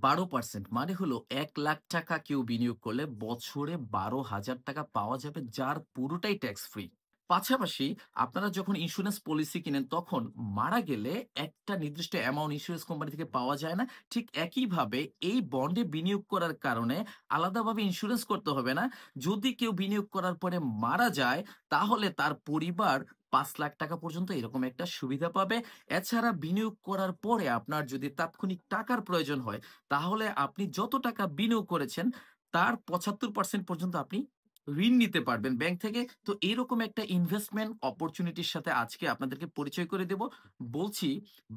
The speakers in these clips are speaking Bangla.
12% মানে হলো ১,০০,০০০ টাকা কেউ বিনিয়োগ করলে বছরে ১২,০০০ টাকা পাওয়া যাবে, যার পুরোটাই ট্যাক্স ফ্রি। পাশাপাশি আপনারা যখন ইন্স্যুরেন্স পলিসি কিনেন তখন মারা গেলে একটা নির্দিষ্ট অ্যামাউন্ট ইন্স্যুরেন্স কোম্পানি থেকে পাওয়া যায় না। ঠিক একইভাবে এই বন্ডে বিনিয়োগ করার কারণে আলাদাভাবে ইন্স্যুরেন্স করতে হবে না। যদি কেউ বিনিয়োগ করার পরে মারা যায় তাহলে তার পরিবার ৫,০০,০০০ টাকা পর্যন্ত এরকম একটা সুবিধা পাবে। এছাড়া বিনিয়োগ করার পরে আপনার যদি তাৎক্ষণিক টাকার প্রয়োজন হয় তাহলে আপনি যত টাকা বিনিয়োগ করেছেন তার ৭৫% পর্যন্ত আপনি ঋণ নিতে পারবেন ব্যাংক থেকে। তো এরকম একটা ইনভেস্টমেন্ট অপরচুনিটির সাথে আজকে আপনাদেরকে পরিচয় করে দেব। বলছি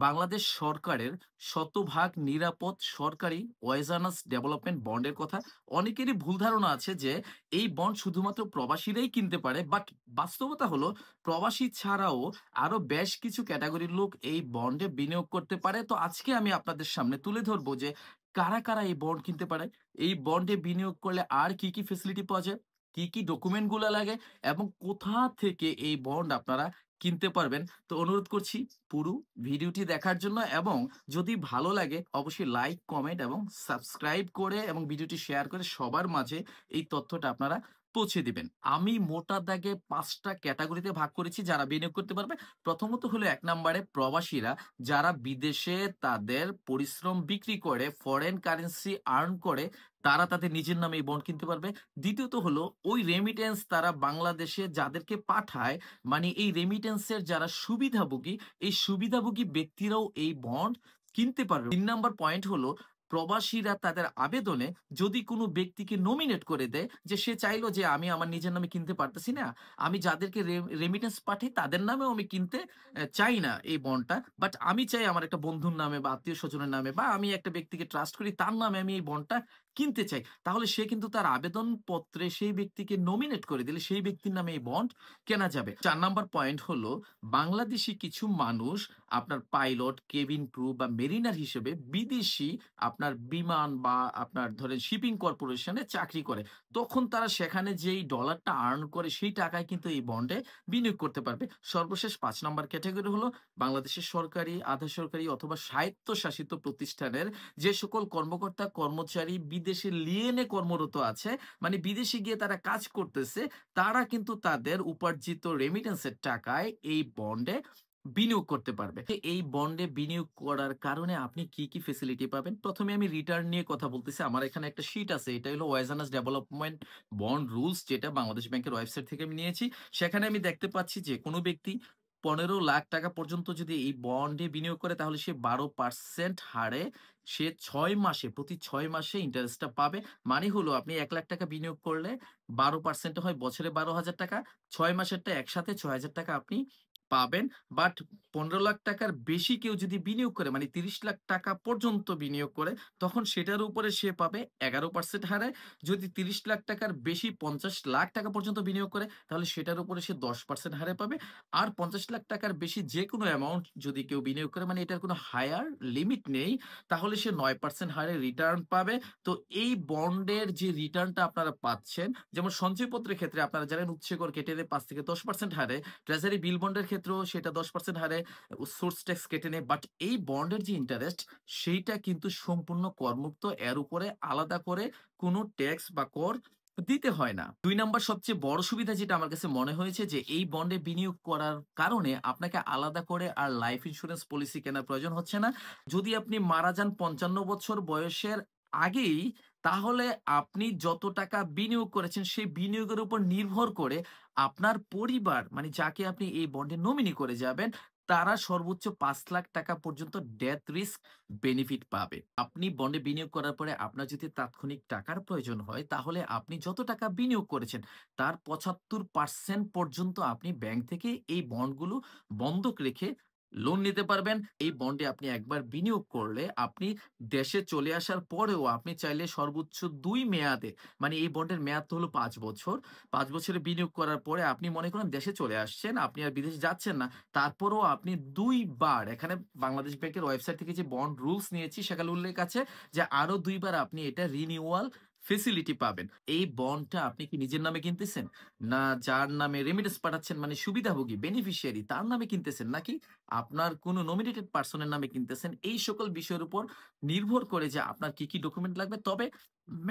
বাংলাদেশ সরকারের শতভাগ নিরাপদ সরকারি ওয়েজানাস ডেভেলপমেন্ট বন্ডের কথা। অনেকেরই ভুল ধারণা আছে যে এই বন্ড শুধুমাত্র প্রবাসীরাই কিনতে পারে। বাট বাস্তবতা হলো প্রবাসী ছাড়াও আরো বেশ কিছু ক্যাটাগরির লোক এই বন্ডে বিনিয়োগ করতে পারে। তো আজকে আমি আপনাদের সামনে তুলে ধরবো যে কারা, কারা এই বন্ড কিনতে পারে, এই বন্ডে বিনিয়োগ করলে আর কি ফেসিলিটি পাওয়া যায়, কি ডকুমেন্ট গুলা লাগে এবং কোথা থেকে এই বন্ড আপনারা কিনতে পারবেন। তো অনুরোধ করছি পুরো ভিডিওটি দেখার জন্য এবং যদি ভালো লাগে অবশ্যই লাইক, কমেন্ট এবং সাবস্ক্রাইব করে এবং ভিডিওটি শেয়ার করে সবার মাঝে এই তথ্যটা আপনারা পৌঁছে দিবেন। আমি মোটা দাগে ৫টা ক্যাটাগরিতে ভাগ করেছি যারা বিনিয়োগ করতে পারবে। প্রথমত হলো ১ নম্বরে প্রবাসীরা যারা বিদেশে তাদের পরিশ্রম বিক্রি করে ফরেন কারেন্সি আর্ন করে তারা তাদের নিজের নামে এই বন্ড কিনতে পারবে। দ্বিতীয়ত হলো ওই রেমিটেন্স তারা বাংলাদেশে যাদেরকে পাঠায়, মানে এই রেমিটেন্সের যারা সুবিধাভোগী, এই সুবিধাভোগী ব্যক্তিরাও এই বন্ড কিনতে পারবে। ৩ নাম্বার পয়েন্ট হলো প্রবাসীরা তাদের আবেদনে যদি কোনো ব্যক্তিকে নমিনেট করে দেয় যে সে চাইলো যে আমি আমার নিজের নামে কিনতে পারতেছি না, আমি যাদেরকে রেমিটেন্স পাঠাই তাদের নামেও আমি কিনতে চাই না এই বন্ডটা, বাট আমি চাই আমার একটা বন্ধুর নামে বা আত্মীয় স্বজনের নামে বা আমি একটা ব্যক্তিকে ট্রাস্ট করি তার নামে আমি এই বন্ডটা কিনতে চাই, তাহলে সে কিন্তু তার আবেদনপত্রে সেই ব্যক্তিকে নমিনেট করে দিলে সেই ব্যক্তির নামে এই বন্ড কেনা যাবে। ৪ নাম্বার পয়েন্ট হলো বাংলাদেশি কিছু মানুষ আপনার পাইলট, কেবিন ক্রু বা মেরিনার হিসেবে বিদেশি আপনার বিমান বা আপনার ধরেন শিপিং কর্পোরেশনে চাকরি করে। তখন তারা সেখানে যেই ডলারটা আর্ন করে সেই টাকায় কিন্তু এই বন্ডে বিনিয়োগ করতে পারবে। সর্বশেষ ৫ নাম্বার ক্যাটেগরি হলো বাংলাদেশের সরকারি, আধা সরকারি অথবা স্বায়ত্তশাসিত প্রতিষ্ঠানের যে সকল কর্মকর্তা কর্মচারী বিদেশে লিয়েনে কর্মরত আছে, মানে বিদেশে গিয়ে তারা কাজ করতেছে, তারা কিন্তু তাদের উপার্জিত রেমিটেন্সের টাকায় এই বন্ডে বিনিয়োগ করতে পারবে। এই বন্ডে বিনিয়োগ করার কারণে আপনি কি ফেসিলিটি পাবেন? প্রথমে আমি রিটার্ন নিয়ে কথা বলতেছি। আমার এখানে একটা শীট আছে। এটা হলো ওয়েজানাস ডেভেলপমেন্ট বন্ড রুলস, যেটা বাংলাদেশ ব্যাংকের ওয়েবসাইট থেকে আমি নিয়েছি। সেখানে আমি দেখতে পাচ্ছি যে কোন ব্যক্তি ১৫,০০,০০০ টাকা পর্যন্ত যদি এই বন্ডে বিনিয়োগ করে তাহলে সে ১২% হারে সে ৬ মাসে প্রতি ৬ মাসে ইন্টারেস্টটা পাবে। মানে হলো আপনি ১,০০,০০০ টাকা বিনিয়োগ করলে ১২% হয় বছরে ১২,০০০ টাকা। ৬ মাসেরটা একসাথে ৬,০০০ টাকা আপনি পাবেন। বাট ১৫,০০,০০০ টাকার বেশি কেউ যদি বিনিয়োগ করে মানে ৩০,০০,০০০ টাকা পর্যন্ত বিনিয়োগ করে তখন সেটার উপরে সে পাবে ১১% হারে। যদি ৩০,০০,০০০ টাকার বেশি ৫০,০০,০০০ টাকা পর্যন্ত বিনিয়োগ করে তাহলে সেটার উপরে সে ১০% হারে পাবে। আর ৫০,০০,০০০ টাকার বেশি যেকোনো অ্যামাউন্ট যদি কেউ বিনিয়োগ করে মানে এটার কোনো হায়ার লিমিট নেই, তাহলে সে ৯% হারে রিটার্ন পাবে। তো এই বন্ডের যে রিটার্নটা আপনারা পাচ্ছেন, যেমন সঞ্চয়পত্রের ক্ষেত্রে আপনারা জানেন উৎসেকর কেটে দেয় ৫ থেকে ১০% হারে। ট্রেজারি বিল বন্ডের ক্ষেত্রেও সেটা ১০% হারে সোর্স ট্যাক্স কেটে নেয়। বাট এই বন্ডের যে ইন্টারেস্ট সেইটা কিন্তু সম্পূর্ণ করমুক্ত। এর উপরে আলাদা করে কোনো ট্যাক্স বা কর দিতে হয় না। ২ নাম্বার সবচেয়ে বড় সুবিধা যেটা আমার কাছে মনে হয়েছে যে এই বন্ডে বিনিয়োগ করার কারণে আপনাকে আলাদা করে আর লাইফ ইন্সুরেন্স পলিসি কেনার প্রয়োজন হচ্ছে না। যদি আপনি মারা যান ৫৫ বছর বয়সের আগেই, তাহলে আপনি যত টাকা বিনিয়োগ করেছেন সেই বিনিয়োগের উপর নির্ভর করে আপনার পরিবার মানে যাকে আপনি এই বন্ডে নমিনি করে যাবেন তারা সর্বোচ্চ ৫,০০,০০০ টাকা পর্যন্ত ডেথ রিস্ক বেনিফিট পাবে। আপনি বন্ডে বিনিয়োগ করার পরে আপনার যদি তাৎক্ষণিক টাকার প্রয়োজন হয় তাহলে আপনি যত টাকা বিনিয়োগ করেছেন তার ৭৫% পর্যন্ত আপনি ব্যাংক থেকে এই বন্ডগুলো বন্ধক রেখে লোন নিতে পারবেন। এই বন্ডে আপনি একবার বিনিয়োগ করলে আপনি দেশে চলে আসার পরেও আপনি চাইলে সর্বোচ্চ ২ মেয়াদে, মানে এই বন্ডের মেয়াদ তো হলো ৫ বছর। ৫ বছরে বিনিয়োগ করার পরে আপনি মনে করেন দেশে চলে আসছেন, আপনি আর বিদেশে যাচ্ছেন না। তারপরেও আপনি ২ বার এখানে বাংলাদেশ ব্যাংকের ওয়েবসাইট থেকে যে বন্ড রুলস নিয়েছি সেখানে উল্লেখ আছে যে আরো ২ বার আপনি এটা রিনিউয়াল ফেসিলিটি পাবেন। এই বন্ডটা আপনি কি নিজের নামে কিনতেছেন? না যার নামে রেমিটেন্স পাঠাচ্ছেন মানে সুবিধাভোগী বেনিফিশিয়ারি তার নামে কিনতেছেন? নাকি আপনার কোনো নমিনেটেড পারসন এর নামে কিনতেছেন? এই সকল বিষয়ের উপর নির্ভর করে যে আপনার কি ডকুমেন্ট লাগবে। তবে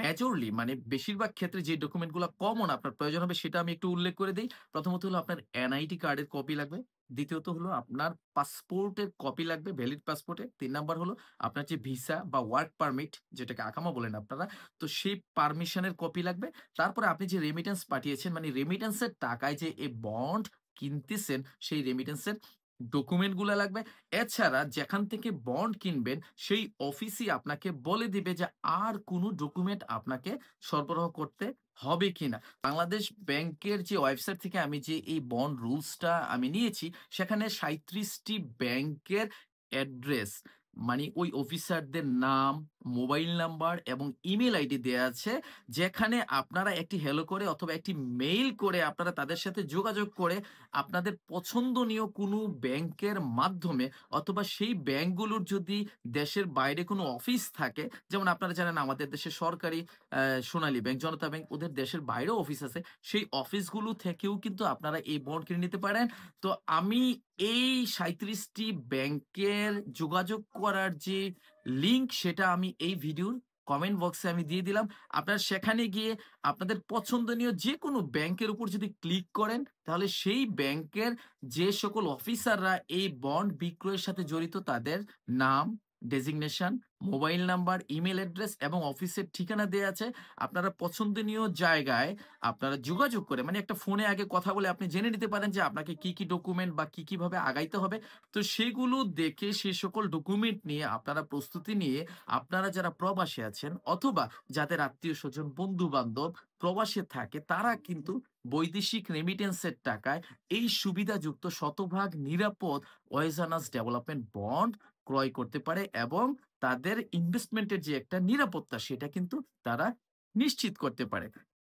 মেজরলি মানে বেশিরভাগ ক্ষেত্রে যে ডকুমেন্ট গুলা কমন আপনার প্রয়োজন হবে সেটা আমি একটু উল্লেখ করে দেই। প্রথমত হলো আপনার এনআইডি কার্ডের কপি লাগবে। দ্বিতীয়ত হলো আপনার পাসপোর্টের কপি লাগবে, ভ্যালিড পাসপোর্টের। ৩ নাম্বার হলো আপনার যে ভিসা বা ওয়ার্ক পারমিট যেটাকে আকামা বলেন আপনারা, তো সেই পারমিশনের কপি লাগবে। তারপরে আপনি যে রেমিটেন্স পাঠিয়েছেন মানে রেমিটেন্সের টাকায় যে এই বন্ড কিনতেছেন সেই রেমিটেন্সের ডকুমেন্ট গুলা লাগবে। এছাড়া যেখান থেকে বন্ড কিনবেন সেই অফিসই আপনাকে বলে দিবে যে আর কোনো ডকুমেন্ট আপনাকে সরবরাহ করতে হবে কিনা। বাংলাদেশ ব্যাংকের যে ওয়েবসাইট থেকে আমি যে এই বন্ড রুলসটা আমি নিয়েছি সেখানে ৩৭ টি ব্যাংকের অ্যাড্রেস মানে ওই অফিসারদের নাম, মোবাইল নাম্বার এবং ইমেইল আইডি দেয়া আছে। যেখানে আপনারা একটি হ্যালো করে অথবা একটি মেইল করে আপনারা তাদের সাথে যোগাযোগ করে আপনাদের পছন্দনীয় কোনো ব্যাংকের মাধ্যমে অথবা সেই ব্যাংকগুলোর যদি দেশের বাইরে কোনো অফিস থাকে, যেমন আপনারা জানেন আমাদের দেশে সরকারি সোনালী ব্যাংক, জনতা ব্যাংক ওদের দেশের বাইরেও অফিস আছে। সেই অফিসগুলো থেকেও কিন্তু আপনারা এই বন্ড কিনে নিতে পারেন। তো আমি এই ৩৭ টি ব্যাংকের যোগাযোগ করার যে লিংক সেটা আমি এই ভিডিওর কমেন্ট বক্সে আমি দিয়ে দিলাম। আপনারা সেখানে গিয়ে আপনাদের পছন্দনীয় যেকোনো ব্যাংকের উপর যদি ক্লিক করেন তাহলে সেই ব্যাংকের যে সকল অফিসাররা এই বন্ড বিক্রয়ের সাথে জড়িত তাদের নাম, designation, mobile number, email address এবং অফিসের ঠিকানা দেয়া আছে। আপনারা পছন্দনীয় জায়গায় আপনারা যোগাযোগ করে মানে একটা ফোনে আগে কথা বলে আপনি জেনে নিতে পারেন যে আপনাকে কি ডকুমেন্ট বা কিভাবে আগাইতে হবে। তো সেগুলো দেখে সে সকল ডকুমেন্ট নিয়ে আপনারা প্রস্তুতি নিয়ে আপনারা যারা প্রবাসে আছেন অথবা যাদের আত্মীয়স্বজন, বন্ধু-বান্ধব প্রবাসে থাকে তারা কিন্তু বৈদেশিক রেমিটেন্সের টাকায় এই সুবিধাযুক্ত শতভাগ নিরাপদ ওয়েজানাস ডেভেলপমেন্ট বন্ড ক্রয় করতে পারে এবং তাদের ইনভেস্টমেন্টের যে একটা নিরাপত্তা সেটা কিন্তু তারা নিশ্চিত করতে পারে।